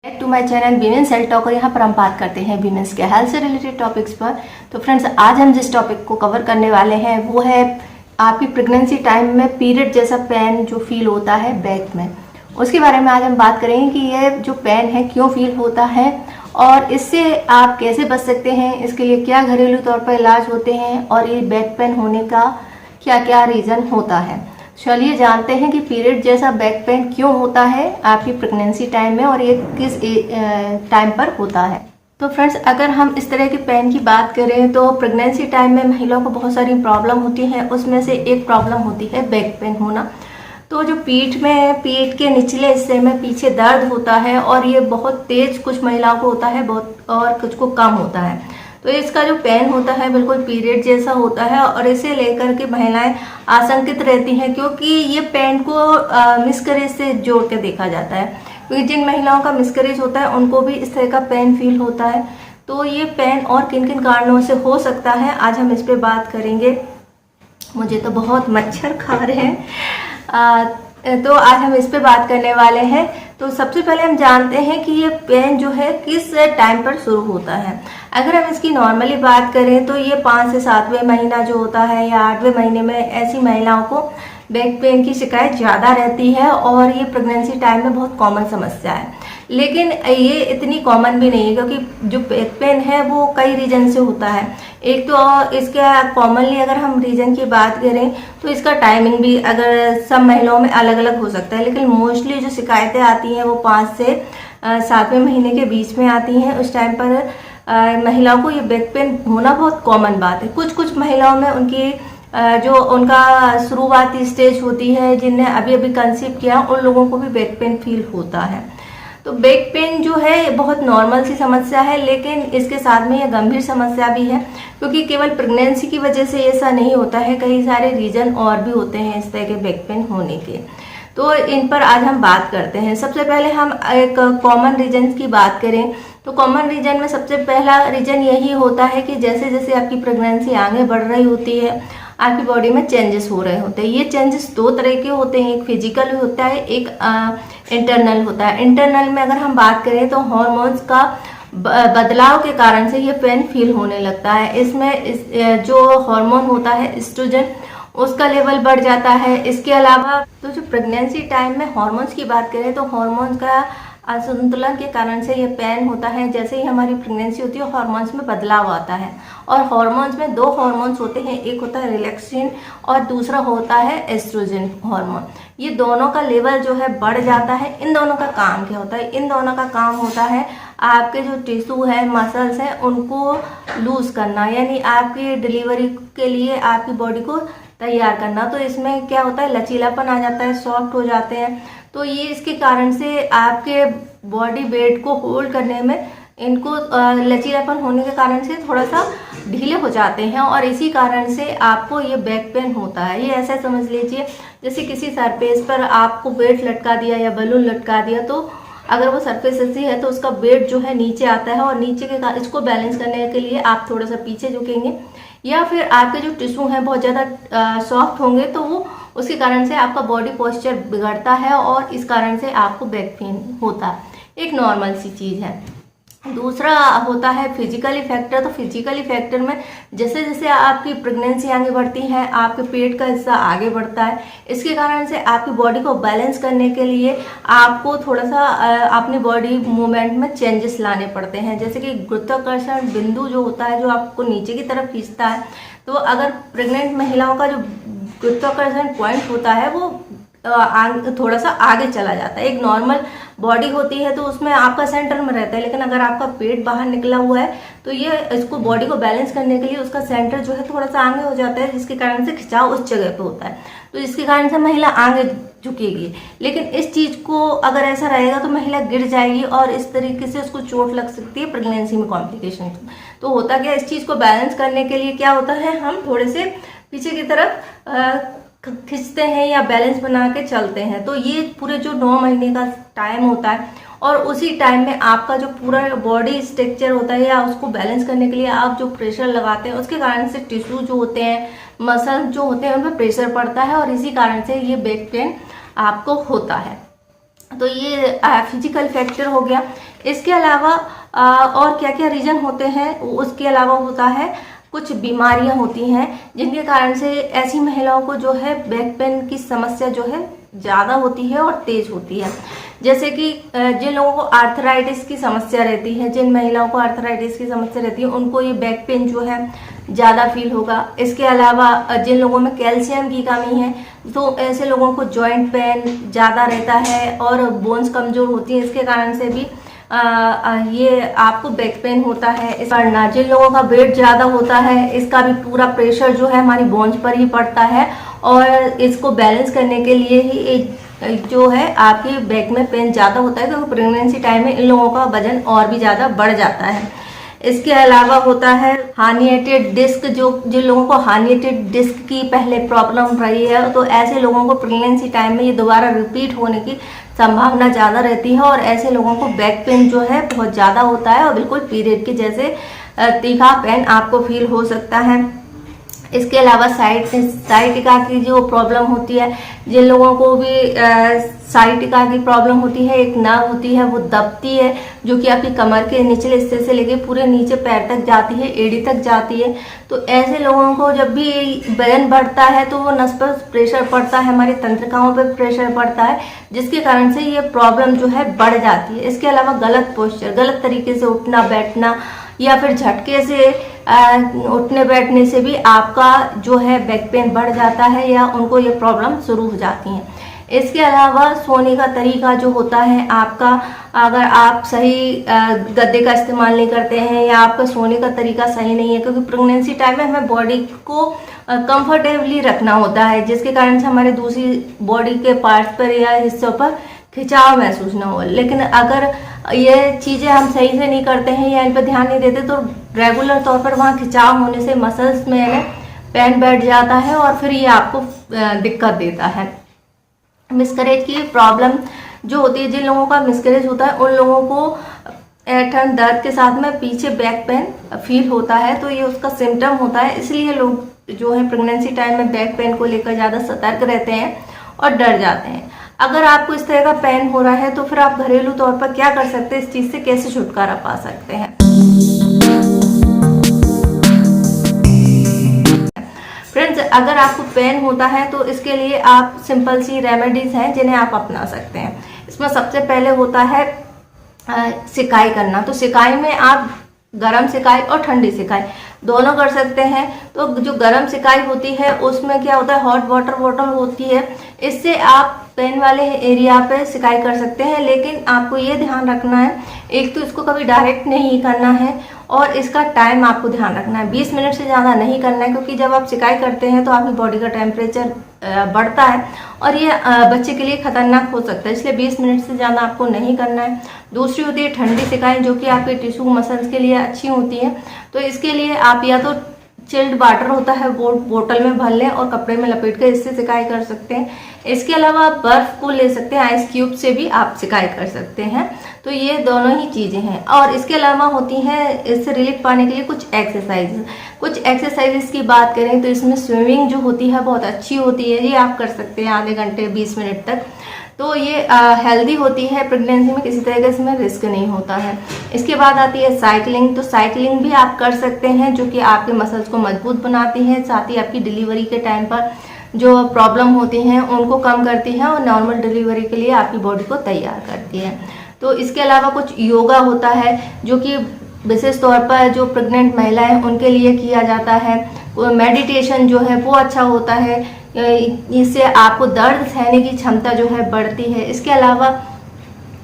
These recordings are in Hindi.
Back to my channel women's health talk. और यहाँ पर हम बात करते हैं वीमेंस के हेल्थ से रिलेटेड टॉपिक्स पर। तो फ्रेंड्स, आज हम जिस टॉपिक को कवर करने वाले हैं वो है आपकी प्रेगनेंसी टाइम में पीरियड जैसा पेन जो फील होता है बैक में, उसके बारे में आज हम बात करेंगे कि ये जो पेन है क्यों फील होता है और इससे आप कैसे बच सकते हैं, इसके लिए क्या घरेलू तौर पर इलाज होते हैं और ये बैक पेन होने का क्या क्या रीज़न होता है। चलिए जानते हैं कि पीरियड जैसा बैक पेन क्यों होता है आपकी प्रेगनेंसी टाइम में और ये किस टाइम पर होता है। तो फ्रेंड्स, अगर हम इस तरह के पेन की बात करें तो प्रेगनेंसी टाइम में महिलाओं को बहुत सारी प्रॉब्लम होती है, उसमें से एक प्रॉब्लम होती है बैक पेन होना। तो जो पीठ के निचले हिस्से में पीछे दर्द होता है और ये बहुत तेज कुछ महिलाओं को होता है बहुत, और कुछ को कम होता है। तो इसका जो पेन होता है बिल्कुल पीरियड जैसा होता है और इसे लेकर के महिलाएं आशंकित रहती हैं, क्योंकि ये पेन को मिसकैरेज से जोड़ के देखा जाता है। क्योंकि जिन महिलाओं का मिसकैरेज होता है उनको भी इस तरह का पेन फील होता है। तो ये पेन और किन किन कारणों से हो सकता है आज हम इस पे बात करेंगे। मुझे तो बहुत मच्छर खा रहे हैं, तो आज हम इस पे बात करने वाले हैं। तो सबसे पहले हम जानते हैं कि ये पेन जो है किस टाइम पर शुरू होता है। अगर हम इसकी नॉर्मली बात करें तो ये 5 से 7वें महीना जो होता है या 8वें महीने में ऐसी महिलाओं को बैक पेन की शिकायत ज़्यादा रहती है और ये प्रेगनेंसी टाइम में बहुत कॉमन समस्या है। लेकिन ये इतनी कॉमन भी नहीं है, क्योंकि जो बैक पेन है वो कई रीजन से होता है। एक तो इसका कॉमनली अगर हम रीजन की बात करें तो इसका टाइमिंग भी अगर सब महिलाओं में अलग अलग हो सकता है, लेकिन मोस्टली जो शिकायतें आती हैं वो 5 से 7वें महीने के बीच में आती हैं। उस टाइम पर महिलाओं को ये बैक पेन होना बहुत कॉमन बात है। कुछ कुछ महिलाओं में उनकी जो उनका शुरुआती स्टेज होती है, जिनने अभी अभी कंसीव किया, उन लोगों को भी बैक पेन फील होता है। तो बैक पेन जो है बहुत नॉर्मल सी समस्या है, लेकिन इसके साथ में यह गंभीर समस्या भी है, क्योंकि केवल प्रेगनेंसी की वजह से ऐसा नहीं होता है, कई सारे रीजन और भी होते हैं इस तरह के बैक पेन होने के। तो इन पर आज हम बात करते हैं। सबसे पहले हम एक कॉमन रीजन की बात करें तो कॉमन रीजन में सबसे पहला रीजन यही होता है कि जैसे जैसे आपकी प्रेगनेंसी आगे बढ़ रही होती है आपकी बॉडी में चेंजेस हो रहे होते हैं। ये चेंजेस 2 तरह के होते हैं, एक फिजिकल होता है, एक इंटरनल होता है। इंटरनल में अगर हम बात करें तो हार्मोन्स का बदलाव के कारण से ये पेन फील होने लगता है। इसमें जो हार्मोन होता है एस्ट्रोजन, उसका लेवल बढ़ जाता है। इसके अलावा तो जो प्रेगनेंसी टाइम में हार्मोन्स की बात करें तो हार्मोन्स का असंतुलन के कारण से ये पेन होता है। जैसे ही हमारी प्रेगनेंसी होती है हार्मोन्स में बदलाव आता है, और हार्मोन्स में 2 हार्मोन्स होते हैं, एक होता है रिलैक्सिन और दूसरा होता है एस्ट्रोजन हार्मोन। ये दोनों का लेवल जो है बढ़ जाता है। इन दोनों का काम क्या होता है? इन दोनों का काम होता है आपके जो टिश्यू है, मसल्स हैं, उनको लूज करना, यानी आपकी डिलीवरी के लिए आपकी बॉडी को तैयार करना। तो इसमें क्या होता है, लचीलापन आ जाता है, सॉफ्ट हो जाते हैं। तो ये इसके कारण से आपके बॉडी वेट को होल्ड करने में इनको लचीलापन होने के कारण से थोड़ा सा ढीले हो जाते हैं, और इसी कारण से आपको ये बैक पेन होता है। ये ऐसा समझ लीजिए जैसे किसी सरफेस पर आपको वेट लटका दिया या बलून लटका दिया, तो अगर वो सरफेस ऐसी है तो उसका वेट जो है नीचे आता है, और नीचे के इसको बैलेंस करने के लिए आप थोड़ा सा पीछे झुकेंगे, या फिर आपके जो टिश्यू हैं बहुत ज़्यादा सॉफ्ट होंगे, तो वो उसके कारण से आपका बॉडी पोस्चर बिगड़ता है और इस कारण से आपको बैक पेन होता है। एक नॉर्मल सी चीज़ है। दूसरा होता है फिजिकली फैक्टर। तो फिजिकली फैक्टर में जैसे जैसे आपकी प्रेगनेंसी आगे बढ़ती है आपके पेट का हिस्सा आगे बढ़ता है। इसके कारण से आपकी बॉडी को बैलेंस करने के लिए आपको थोड़ा सा अपनी बॉडी मूवमेंट में चेंजेस लाने पड़ते हैं। जैसे कि गुरुत्वाकर्षण बिंदु जो होता है, जो आपको नीचे की तरफ खींचता है, तो अगर प्रेग्नेंट महिलाओं का जो गुरुत्वाकर्षण पॉइंट होता है वो थोड़ा सा आगे चला जाता है। एक नॉर्मल बॉडी होती है तो उसमें आपका सेंटर में रहता है, लेकिन अगर आपका पेट बाहर निकला हुआ है तो ये इसको बॉडी को बैलेंस करने के लिए उसका सेंटर जो है थोड़ा सा आगे हो जाता है, जिसके कारण से खिंचाव उस जगह पे होता है, तो जिसके कारण से महिला आगे झुकेगी। लेकिन इस चीज को अगर ऐसा रहेगा तो महिला गिर जाएगी और इस तरीके से उसको चोट लग सकती है प्रेगनेंसी में कॉम्प्लिकेशन। तो होता क्या, इस चीज को बैलेंस करने के लिए क्या होता है, हम थोड़े से पीछे की तरफ खींचते हैं या बैलेंस बना के चलते हैं। तो ये पूरे जो 9 महीने का टाइम होता है, और उसी टाइम में आपका जो पूरा बॉडी स्ट्रक्चर होता है या उसको बैलेंस करने के लिए आप जो प्रेशर लगाते हैं, उसके कारण से टिश्यू जो होते हैं, मसल जो होते हैं, उन पर प्रेशर पड़ता है और इसी कारण से ये बैक पेन आपको होता है। तो ये फिजिकल फैक्टर हो गया। इसके अलावा और क्या क्या रीज़न होते हैं, उसके अलावा होता है कुछ बीमारियां होती हैं जिनके कारण से ऐसी महिलाओं को जो है बैक पेन की समस्या जो है ज़्यादा होती है और तेज होती है। जैसे कि जिन लोगों को आर्थराइटिस की समस्या रहती है, जिन महिलाओं को आर्थराइटिस की समस्या रहती है, उनको ये बैक पेन जो है ज़्यादा फील होगा। इसके अलावा जिन लोगों में कैल्शियम की कमी है तो ऐसे लोगों को जॉइंट पेन ज़्यादा रहता है और बोन्स कमज़ोर होती है, इसके कारण से भी ये आपको बैक पेन होता है। इस पर जिन लोगों का वेट ज़्यादा होता है, इसका भी पूरा प्रेशर जो है हमारी बोन्स पर ही पड़ता है और इसको बैलेंस करने के लिए ही जो है आपके बैक में पेन ज़्यादा होता है, क्योंकि प्रेगनेंसी टाइम में इन लोगों का वजन और भी ज़्यादा बढ़ जाता है। इसके अलावा होता है हार्निएटेड डिस्क, जो जिन लोगों को हार्निएटेड डिस्क की पहले प्रॉब्लम रही है तो ऐसे लोगों को प्रेगनेंसी टाइम में ये दोबारा रिपीट होने की संभावना ज़्यादा रहती है और ऐसे लोगों को बैक पेन जो है बहुत ज़्यादा होता है और बिल्कुल पीरियड के जैसे तीखा पेन आपको फील हो सकता है। इसके अलावा साइटिका की जो प्रॉब्लम होती है, जिन लोगों को भी साइटिका की प्रॉब्लम होती है, एक नर्व होती है वो दबती है जो कि आपकी कमर के निचले हिस्से से लेके पूरे नीचे पैर तक जाती है, एड़ी तक जाती है। तो ऐसे लोगों को जब भी वजन बढ़ता है तो वो नस पर प्रेशर पड़ता है, हमारी तंत्रिकाओं पर प्रेशर पड़ता है, जिसके कारण से ये प्रॉब्लम जो है बढ़ जाती है। इसके अलावा गलत पोस्चर, गलत तरीके से उठना बैठना या फिर झटके से उठने बैठने से भी आपका जो है बैक पेन बढ़ जाता है या उनको ये प्रॉब्लम शुरू हो जाती है। इसके अलावा सोने का तरीका जो होता है आपका, अगर आप सही गद्दे का इस्तेमाल नहीं करते हैं या आपका सोने का तरीका सही नहीं है, क्योंकि प्रेगनेंसी टाइम में हमें बॉडी को कंफर्टेबली रखना होता है, जिसके कारण से हमारे दूसरी बॉडी के पार्ट्स पर या हिस्सों पर खिंचाव महसूस ना हो। लेकिन अगर ये चीज़ें हम सही से नहीं करते हैं या इन पर ध्यान नहीं देते तो रेगुलर तौर पर वहाँ खिंचाव होने से मसल्स में पेन बैठ जाता है और फिर ये आपको दिक्कत देता है। मिसकैरेज की प्रॉब्लम जो होती है, जिन लोगों का मिसकैरेज होता है उन लोगों को ऐंठन दर्द के साथ में पीछे बैक पेन फील होता है, तो ये उसका सिम्टम होता है। इसलिए लोग जो है प्रेगनेंसी टाइम में बैक पेन को लेकर ज़्यादा सतर्क रहते हैं और डर जाते हैं। अगर आपको इस तरह का पेन हो रहा है तो फिर आप घरेलू तौर पर क्या कर सकते हैं, इस चीज़ से कैसे छुटकारा पा सकते हैं। फ्रेंड्स, अगर आपको पेन होता है तो इसके लिए आप सिंपल सी रेमेडीज हैं जिन्हें आप अपना सकते हैं। इसमें सबसे पहले होता है सिकाई करना। तो सिकाई में आप गरम सिकाई और ठंडी सिकाई दोनों कर सकते हैं। तो जो गरम सिकाई होती है उसमें क्या होता है, हॉट वाटर बॉटल होती है, इससे आप पेन वाले एरिया पे सिकाई कर सकते हैं। लेकिन आपको ये ध्यान रखना है, एक तो इसको कभी डायरेक्ट नहीं करना है और इसका टाइम आपको ध्यान रखना है, 20 मिनट से ज़्यादा नहीं करना है, क्योंकि जब आप सिकाई करते हैं तो आपकी बॉडी का टेम्परेचर बढ़ता है और ये बच्चे के लिए खतरनाक हो सकता है, इसलिए 20 मिनट से ज़्यादा आपको नहीं करना है। दूसरी होती है ठंडी सिकाई, जो कि आपके टिश्यू मसल्स के लिए अच्छी होती है। तो इसके लिए आप या तो चिल्ड वाटर होता है वो बोतल में भर लें और कपड़े में लपेट कर इससे सिकाई कर सकते हैं। इसके अलावा आप बर्फ को ले सकते हैं, आइस क्यूब से भी आप सिकाई कर सकते हैं। तो ये दोनों ही चीज़ें हैं। और इसके अलावा होती हैं इससे रिलीफ पाने के लिए कुछ एक्सरसाइजेस की बात करें तो इसमें स्विमिंग जो होती है बहुत अच्छी होती है, ये आप कर सकते हैं आधे घंटे 20 मिनट तक। तो ये हेल्दी होती है, प्रेगनेंसी में किसी तरह का इसमें रिस्क नहीं होता है। इसके बाद आती है साइकिलिंग। तो साइकिलिंग भी आप कर सकते हैं, जो कि आपके मसल्स को मजबूत बनाती है, साथ ही आपकी डिलीवरी के टाइम पर जो प्रॉब्लम होती हैं उनको कम करती है और नॉर्मल डिलीवरी के लिए आपकी बॉडी को तैयार करती है। तो इसके अलावा कुछ योगा होता है जो कि विशेष तौर पर जो प्रेग्नेंट महिलाएं उनके लिए किया जाता है। मेडिटेशन जो है वो अच्छा होता है, इससे आपको दर्द सहने की क्षमता जो है बढ़ती है। इसके अलावा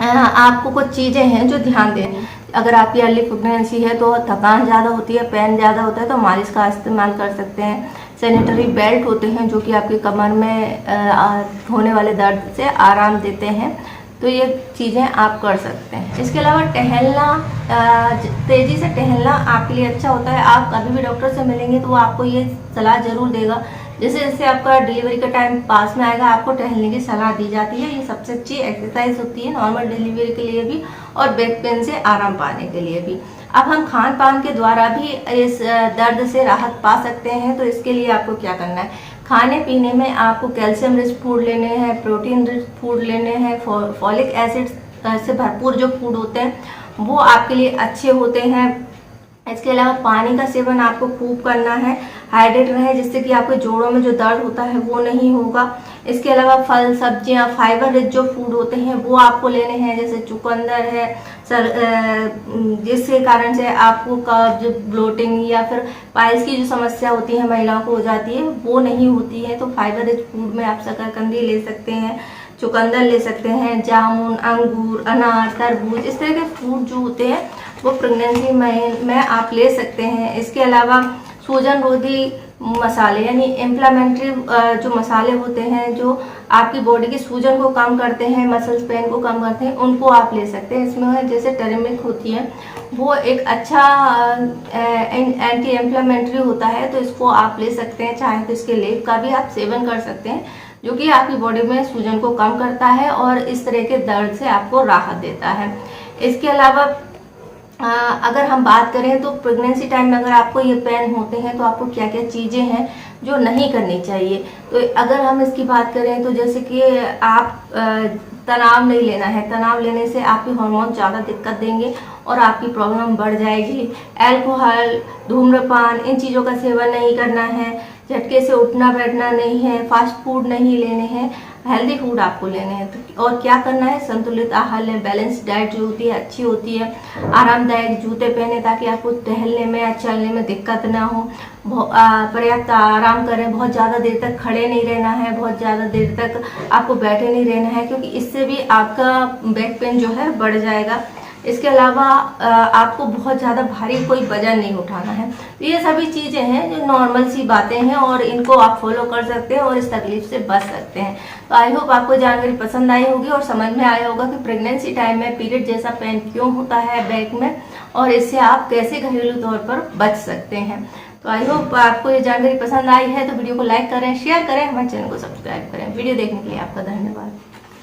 आपको कुछ चीज़ें हैं जो ध्यान दें। अगर आपकी अर्ली प्रेगनेंसी है तो थकान ज़्यादा होती है, पेन ज़्यादा होता है, तो मालिश का इस्तेमाल कर सकते हैं। सैनिटरी बेल्ट होते हैं जो कि आपकी कमर में होने वाले दर्द से आराम देते हैं, तो ये चीज़ें आप कर सकते हैं। इसके अलावा टहलना, तेज़ी से टहलना आपके लिए अच्छा होता है। आप कभी भी डॉक्टर से मिलेंगे तो वो आपको ये सलाह ज़रूर देगा, जैसे जैसे आपका डिलीवरी का टाइम पास में आएगा आपको टहलने की सलाह दी जाती है। ये सबसे अच्छी एक्सरसाइज होती है नॉर्मल डिलीवरी के लिए भी और बैक पेन से आराम पाने के लिए भी। अब हम खान पान के द्वारा भी इस दर्द से राहत पा सकते हैं। तो इसके लिए आपको क्या करना है, खाने पीने में आपको कैल्शियम रिच फूड लेने हैं, प्रोटीन रिच फूड लेने हैं, फॉलिक एसिड से भरपूर जो फूड होते हैं वो आपके लिए अच्छे होते हैं। इसके अलावा पानी का सेवन आपको खूब करना है, हाइड्रेट रहे, जिससे कि आपके जोड़ों में जो दर्द होता है वो नहीं होगा। इसके अलावा फल सब्जियां, फाइबर रिच जो फूड होते हैं वो आपको लेने हैं, जैसे चुकंदर है जिसके कारण से आपको कब्ज, ब्लोटिंग या फिर पाइल्स की जो समस्या होती है महिलाओं को हो जाती है वो नहीं होती है। तो फाइबर रिच फूड में आप शकरकंदी ले सकते हैं, चुकंदर ले सकते हैं, जामुन, अंगूर, अनार, तरबूज, इस तरह के फूड जो होते हैं वो प्रेगनेंसी में आप ले सकते हैं। इसके अलावा सूजन रोधी मसाले यानी इन्फ्लामेटरी जो मसाले होते हैं जो आपकी बॉडी की सूजन को कम करते हैं, मसल्स पेन को कम करते हैं, उनको आप ले सकते हैं। इसमें जैसे टर्मरिक होती है वो एक अच्छा एंटी इन्फ्लामेटरी होता है, तो इसको आप ले सकते हैं। चाहे तो इसके लेप का भी आप सेवन कर सकते हैं, जो कि आपकी बॉडी में सूजन को कम करता है और इस तरह के दर्द से आपको राहत देता है। इसके अलावा अगर हम बात करें तो प्रेगनेंसी टाइम में अगर आपको ये पेन होते हैं तो आपको क्या क्या चीज़ें हैं जो नहीं करनी चाहिए। तो अगर हम इसकी बात करें तो जैसे कि आप तनाव नहीं लेना है, तनाव लेने से आपके हार्मोन ज़्यादा दिक्कत देंगे और आपकी प्रॉब्लम बढ़ जाएगी। अल्कोहल, धूम्रपान, इन चीज़ों का सेवन नहीं करना है, झटके से उठना बैठना नहीं है, फास्ट फूड नहीं लेने हैं, हेल्दी फूड आपको लेने हैं। और क्या करना है, संतुलित आहार लें, बैलेंस डाइट जो होती है अच्छी होती है, आरामदायक जूते पहने ताकि आपको टहलने में या चलने में दिक्कत ना हो, पर्याप्त आराम करें, बहुत ज़्यादा देर तक खड़े नहीं रहना है, बहुत ज़्यादा देर तक आपको बैठे नहीं रहना है, क्योंकि इससे भी आपका बैक पेन जो है बढ़ जाएगा। इसके अलावा आपको बहुत ज़्यादा भारी कोई वजन नहीं उठाना है। तो ये सभी चीज़ें हैं जो नॉर्मल सी बातें हैं और इनको आप फॉलो कर सकते हैं और इस तकलीफ से बच सकते हैं। तो आई होप आपको जानकारी पसंद आई होगी और समझ में आया होगा कि प्रेगनेंसी टाइम में पीरियड जैसा पेन क्यों होता है बैक में और इससे आप कैसे घरेलू तौर पर बच सकते हैं। तो आई होप आपको ये जानकारी पसंद आई है तो वीडियो को लाइक करें, शेयर करें, हमारे चैनल को सब्सक्राइब करें। वीडियो देखने के लिए आपका धन्यवाद।